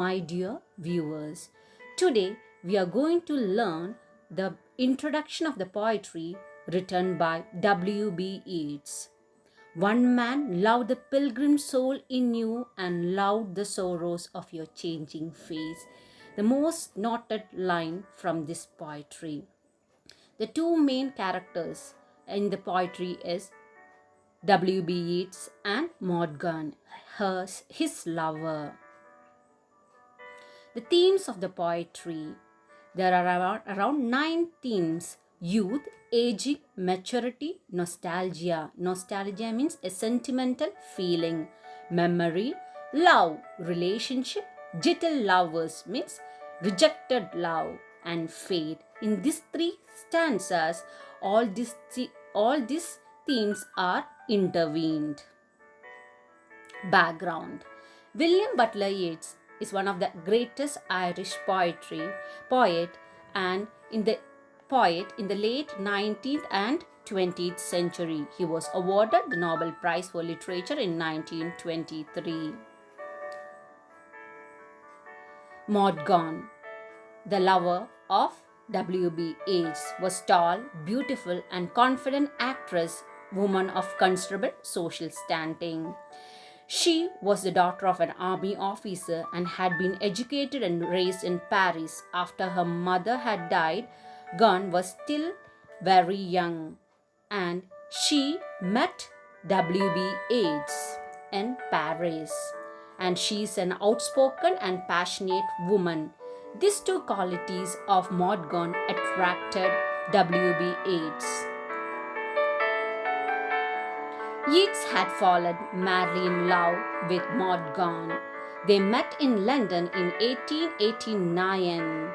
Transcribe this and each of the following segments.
my dear viewers. Today we are going to learn the introduction of the poetry written by W.B. Yeats. One man loved the pilgrim soul in you and loved the sorrows of your changing face. The most noted line from this poetry. The two main characters in the poetry is W.B. Yeats and Maud Gonne, his lover. The themes of the poetry. There are around 9 themes: youth, aging, maturity, nostalgia. Nostalgia means a sentimental feeling. Memory, love, relationship, jittle lovers means rejected love, and fate. In these three stanzas, all these themes are intervened. Background. William Butler Yeats is one of the greatest Irish poet and in the late 19th and 20th century. He was awarded the Nobel Prize for Literature in 1923. Maud Gonne, the lover of W.B. Yeats, was tall, beautiful and confident actress, woman of considerable social standing. She was the daughter of an army officer and had been educated and raised in Paris. After her mother had died, Gonne was still very young and she met W.B. Yeats in Paris. And she is an outspoken and passionate woman. These two qualities of Maud Gonne attracted W.B. Yeats. Yeats had fallen madly in love with Maud Gonne. They met in London in 1889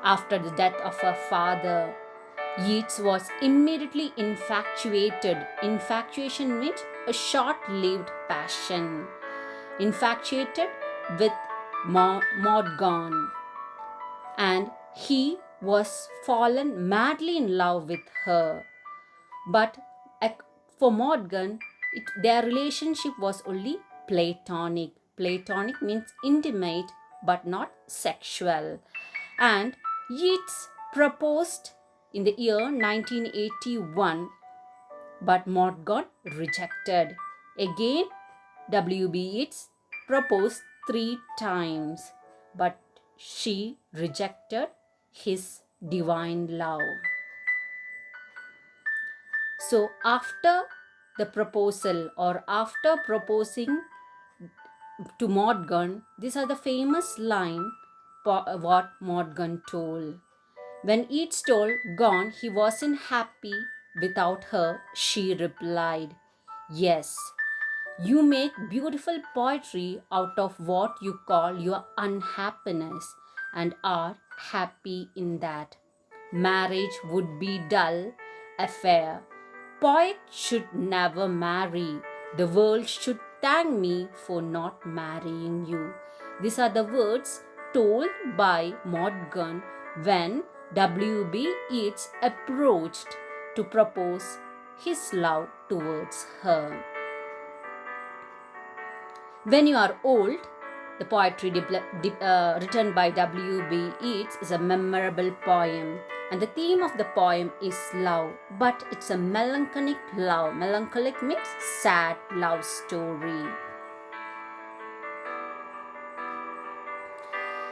after the death of her father. Yeats was immediately infatuated. Infatuation means a short-lived passion. Infatuated with Maud Gonne, and he was fallen madly in love with her. But for Maud Gonne, their relationship was only platonic. Platonic means intimate but not sexual. And Yeats proposed in the year 1981, but Maud Gonne rejected. Again, W.B. Yeats proposed 3 times, but she rejected his divine love. So after the proposal or after proposing to Maud Gonne, these are the famous line what Maud Gonne told. When Yeats told Gonne he wasn't happy without her, she replied, "Yes, you make beautiful poetry out of what you call your unhappiness and are happy in that. Marriage would be dull affair. Poet should never marry. The world should thank me for not marrying you." These are the words told by Maud Gonne when W.B. Yeats approached to propose his love towards her. When You Are Old, the poetry written by W.B. Yeats, is a memorable poem. And the theme of the poem is love, but it's a melancholic love. Melancholic means sad love story.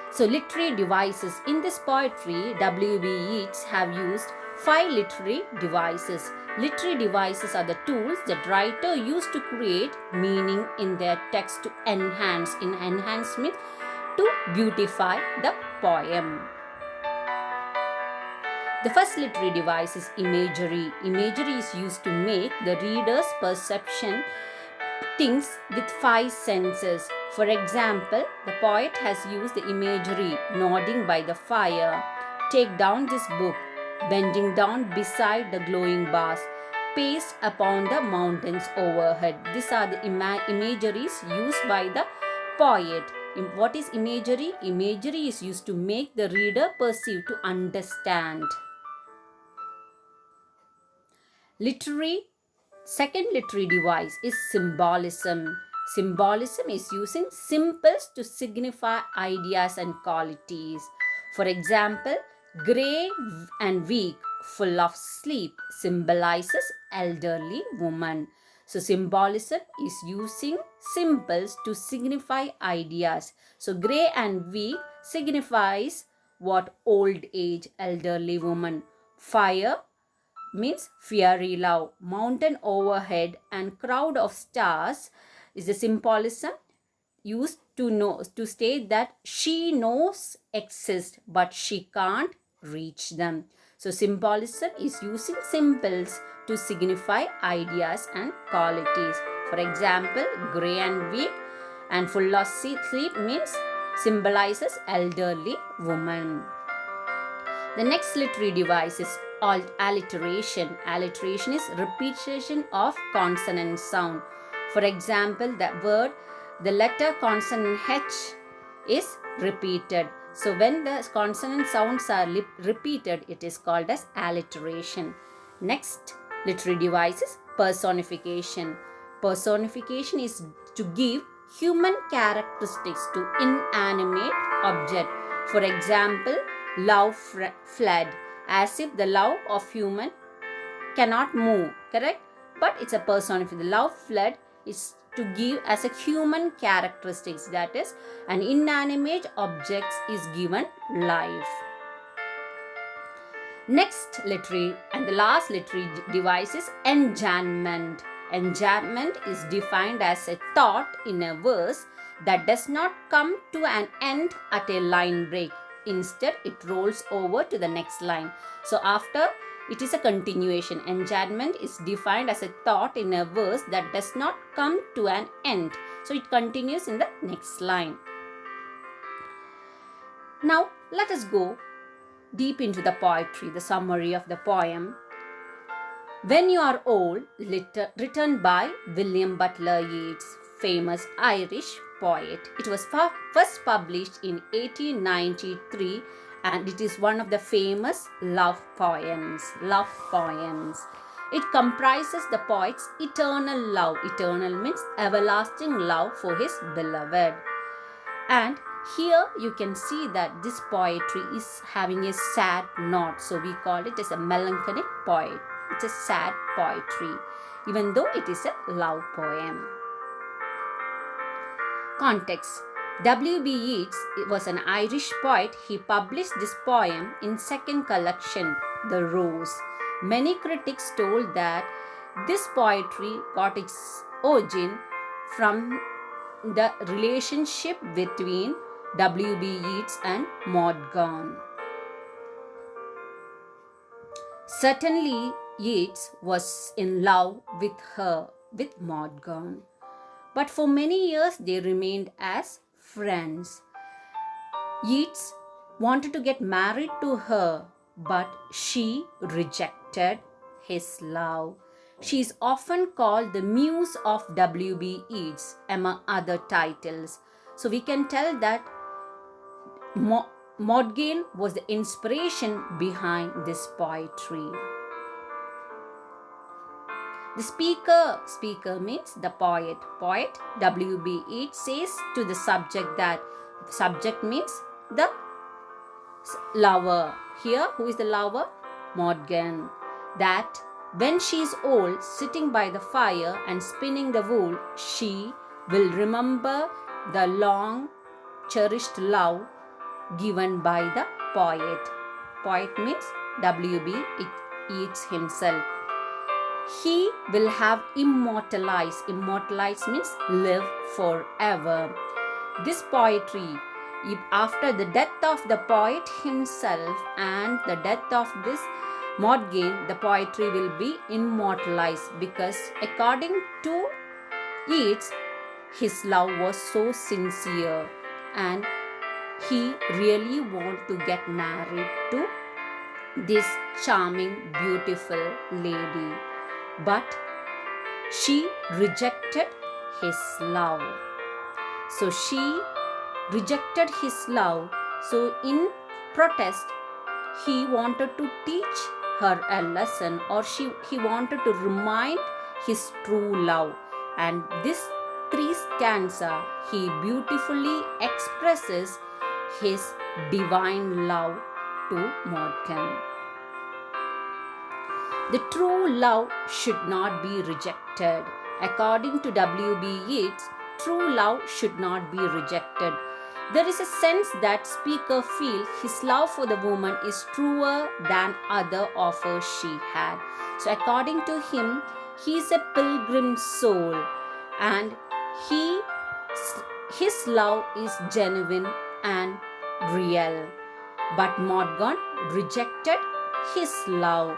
So literary devices. In this poetry, W.B. Yeats have used 5 literary devices. Literary devices are the tools that writer use to create meaning in their text to enhance. In enhancement, to beautify the poem. The first literary device is imagery. Imagery is used to make the reader's perception things with 5 senses. For example, the poet has used the imagery nodding by the fire, take down this book, bending down beside the glowing bars, pace upon the mountains overhead. These are the imageries used by the poet. What is imagery? Imagery is used to make the reader perceive, to understand. Second literary device is symbolism. Symbolism is using symbols to signify ideas and qualities. For example, grey and weak, full of sleep, symbolizes elderly woman. So symbolism is using symbols to signify ideas. So grey and weak signifies what? Old age, elderly woman. Fire means fiery love. Mountain overhead and crowd of stars is the symbolism used to state that she knows exist but she can't reach them. So symbolism is using symbols to signify ideas and qualities. For example, grey and weak and full of sleep means symbolizes elderly woman. The next literary device is alliteration. Alliteration is repetition of consonant sound. For example, the letter consonant H is repeated. So when the consonant sounds are repeated, it is called as alliteration. Next literary device is personification. Personification is to give human characteristics to inanimate object. For example, love fled, as if the love of human cannot move, correct? But it's a personification. The love fled is to give as a human characteristics, that is, an inanimate object is given life. Next literary and the last literary device is enchantment. Enchantment is defined as a thought in a verse that does not come to an end at a line break. Instead, it rolls over to the next line. So after it is a continuation. Enchantment is defined as a thought in a verse that does not come to an end. So it continues in the next line. Now let us go deep into the poetry, the summary of the poem. When You Are Old, written by William Butler Yeats, famous Irish poet. It was first published in 1893 and it is one of the famous love poems. It comprises the poet's eternal love. Eternal means everlasting love for his beloved. And here you can see that this poetry is having a sad note. So we call it as a melancholic poet. It's a sad poetry, even though it is a love poem. Context. W.B. Yeats was an Irish poet. He published this poem in second collection, The Rose. Many critics told that this poetry got its origin from the relationship between W.B. Yeats and Maud Gonne. Certainly, Yeats was in love with Maud Gonne. But for many years, they remained as friends. Yeats wanted to get married to her, but she rejected his love. She is often called the muse of W.B. Yeats, among other titles. So we can tell that Maud Gonne was the inspiration behind this poetry. The speaker means the poet. Poet W.B. Yeats says to the subject that subject means the lover. Here, who is the lover? Maud Gonne. That when she is old, sitting by the fire and spinning the wool, she will remember the long cherished love given by the poet. Poet means W.B. Yeats himself. He will have immortalized. Immortalized means live forever. This poetry, after the death of the poet himself and the death of this Maud Gonne, the poetry will be immortalized because according to Yeats, his love was so sincere and he really wanted to get married to this charming, beautiful lady. But she rejected his love. So she rejected his love. So in protest, he wanted to teach her a lesson, or he wanted to remind his true love. And these three stanza, he beautifully expresses his divine love to Morgan. The true love should not be rejected. According to W.B. Yeats, true love should not be rejected. There is a sense that speaker feels his love for the woman is truer than other offers she had. So according to him, he is a pilgrim soul, and he, his love is genuine and real. But Morgan rejected his love.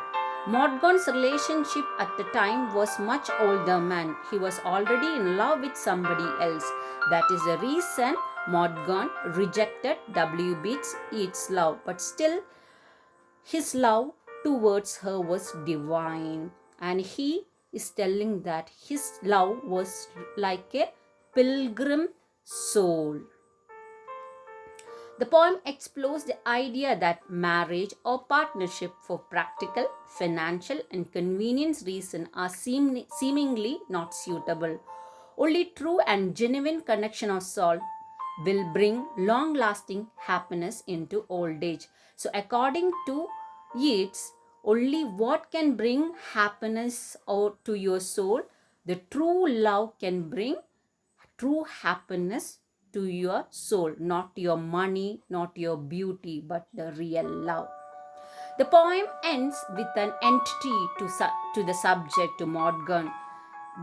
Morgan's relationship at the time was much older man. He was already in love with somebody else. That is the reason Morgan rejected W.B. Yeats' love. But still, his love towards her was divine. And he is telling that his love was like a pilgrim soul. The poem explores the idea that marriage or partnership for practical, financial, and convenience reasons are seemingly not suitable. Only true and genuine connection of soul will bring long-lasting happiness into old age. So according to Yeats, only what can bring happiness out to your soul, the true love can bring true happiness to your soul, not your money, not your beauty, but the real love. The poem ends with an entry to the subject, to Morgan.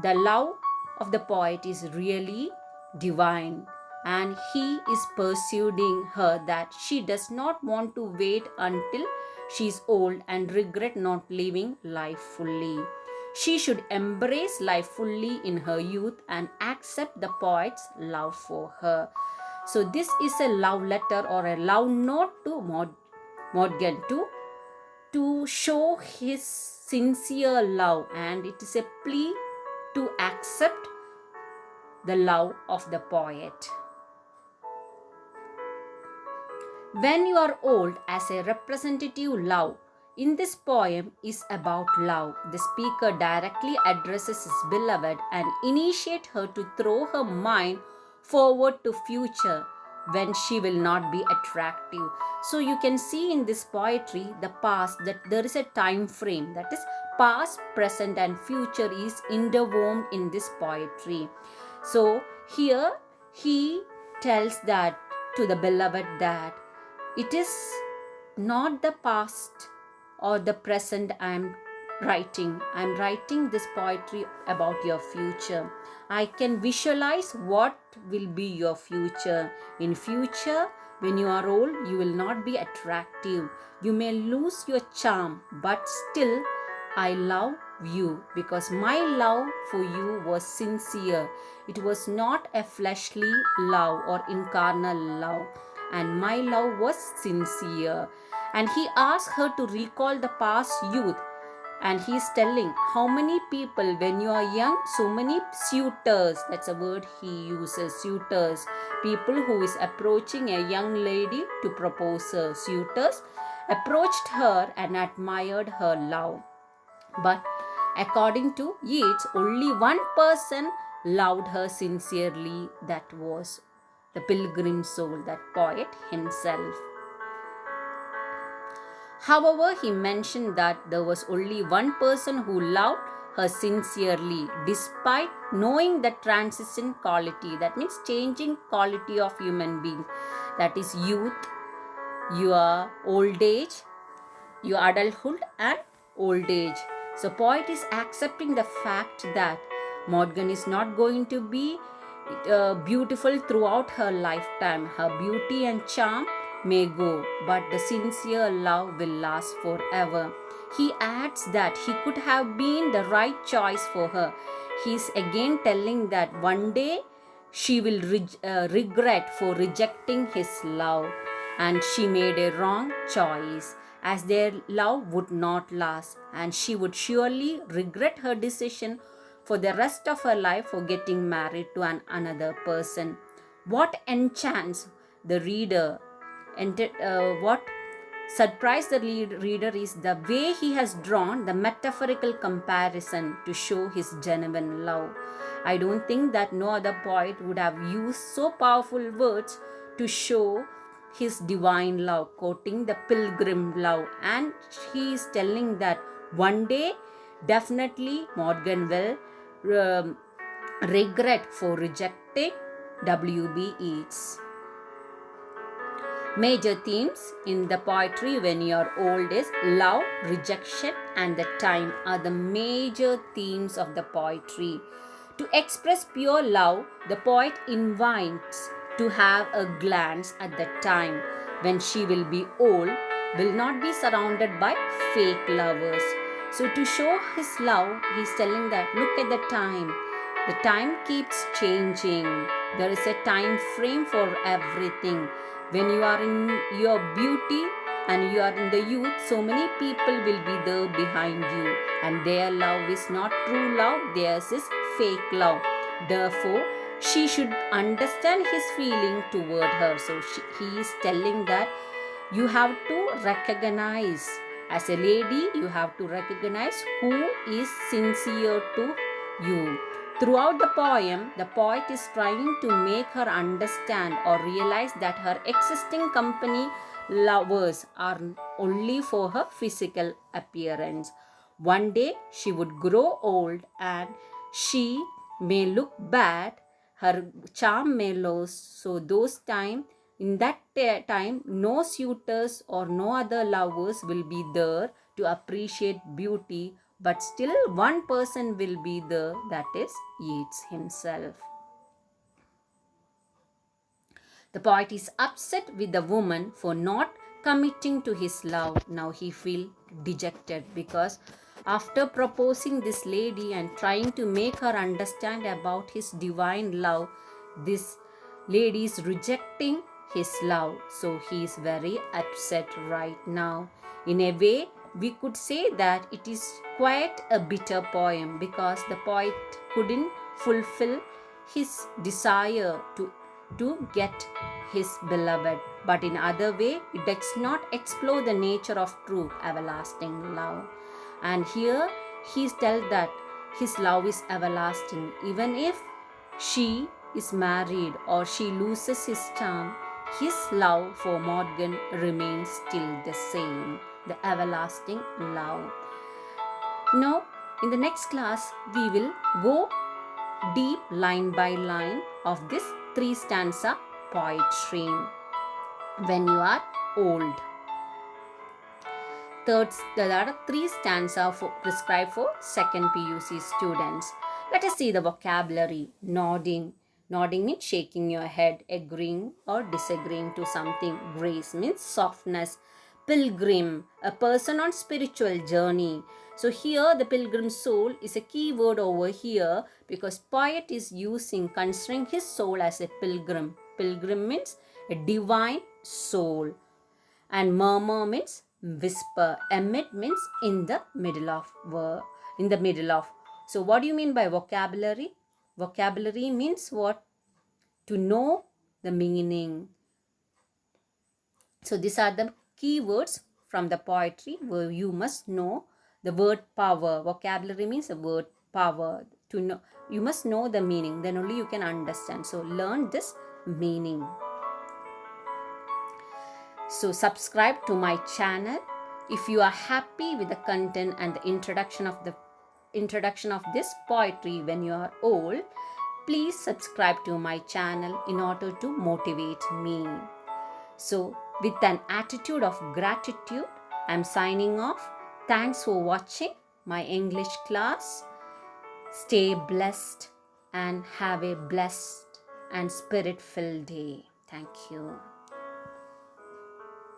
The love of the poet is really divine, and he is persuading her that she does not want to wait until she is old and regret not living life fully. She should embrace life fully in her youth and accept the poet's love for her. So this is a love letter or a love note to Morgan to show his sincere love, and it is a plea to accept the love of the poet. When you are old as a representative love in this poem is about love. The speaker directly addresses his beloved and initiates her to throw her mind forward to future when she will not be attractive. So you can see in this poetry the past, that there is a time frame, that is past, present and future is interwoven in this poetry. So here he tells that to the beloved that it is not the past or the present I'm writing this poetry about your future. I can visualize what will be your future. In future, when you are old, you will not be attractive. You may lose your charm, but still I love you because my love for you was sincere. It was not a fleshly love or incarnate love, and my love was sincere. And he asked her to recall the past youth, and he is telling how many people when you are young, so many suitors, that's a word he uses, suitors, people who is approaching a young lady to propose her. Suitors approached her and admired her love, but according to Yeats, only one person loved her sincerely, that was the pilgrim soul, that poet himself. However, he mentioned that there was only one person who loved her sincerely, despite knowing the transition quality, that means changing quality of human beings, that is youth, your old age, your adulthood and old age. So poet is accepting the fact that Morgan is not going to be beautiful throughout her lifetime. Her beauty and charm may go, but the sincere love will last forever. He adds that he could have been the right choice for her. He is again telling that one day she will regret for rejecting his love, and she made a wrong choice, as their love would not last, and she would surely regret her decision for the rest of her life for getting married to another person. What enchants the reader, and what surprise the reader is the way he has drawn the metaphorical comparison to show his genuine love. I don't think that no other poet would have used so powerful words to show his divine love, quoting the pilgrim love. And he is telling that one day, definitely, Morgan will regret for rejecting W.B. Yeats. Major themes in the poetry when you are old is love, rejection, and the time are the major themes of the poetry. To express pure love, the poet invites to have a glance at the time when she will be old, will not be surrounded by fake lovers. So to show his love, he's telling that look at the time. The time keeps changing. There is a time frame for everything. When you are in your beauty and you are in the youth, so many people will be there behind you, and their love is not true love, theirs is fake love. Therefore, she should understand his feeling toward her. So he is telling that you have to recognize, as a lady, you have to recognize who is sincere to you. Throughout the poem, the poet is trying to make her understand or realize that her existing company lovers are only for her physical appearance. One day she would grow old and she may look bad, her charm may lose. So in that time, no suitors or no other lovers will be there to appreciate beauty, but still one person will be there, that is Yeats himself. The poet is upset with the woman for not committing to his love. Now he feels dejected because after proposing this lady and trying to make her understand about his divine love, this lady is rejecting his love. So he is very upset right now. In a way, we could say that it is quite a bitter poem because the poet couldn't fulfill his desire to get his beloved, but in other way it does not explore the nature of true everlasting love. And here he tells that his love is everlasting. Even if she is married or she loses his charm, his love for Morgan remains still the same, the everlasting love. Now in the next class we will go deep line by line of this 3 stanza poetry when you are old. There are 3 stanzas prescribed for second PUC students. Let us see the vocabulary. Nodding. Nodding means shaking your head, agreeing or disagreeing to something. Grace means softness. Pilgrim, a person on spiritual journey. So here the pilgrim soul is a key word over here because poet is considering his soul as a pilgrim. Pilgrim means a divine soul. And murmur means whisper. Emit means in the middle of. So what do you mean by vocabulary? Vocabulary means what? To know the meaning. So these are the key words from the poetry where you must know the word power. Vocabulary means the word power. To know, you must know the meaning, then only you can understand. So learn this meaning. So subscribe to my channel. If you are happy with the content and the introduction of this poetry when you are old, please subscribe to my channel in order to motivate me. So with an attitude of gratitude, I'm signing off. Thanks for watching my English class. Stay blessed and have a blessed and spirit-filled day. Thank you.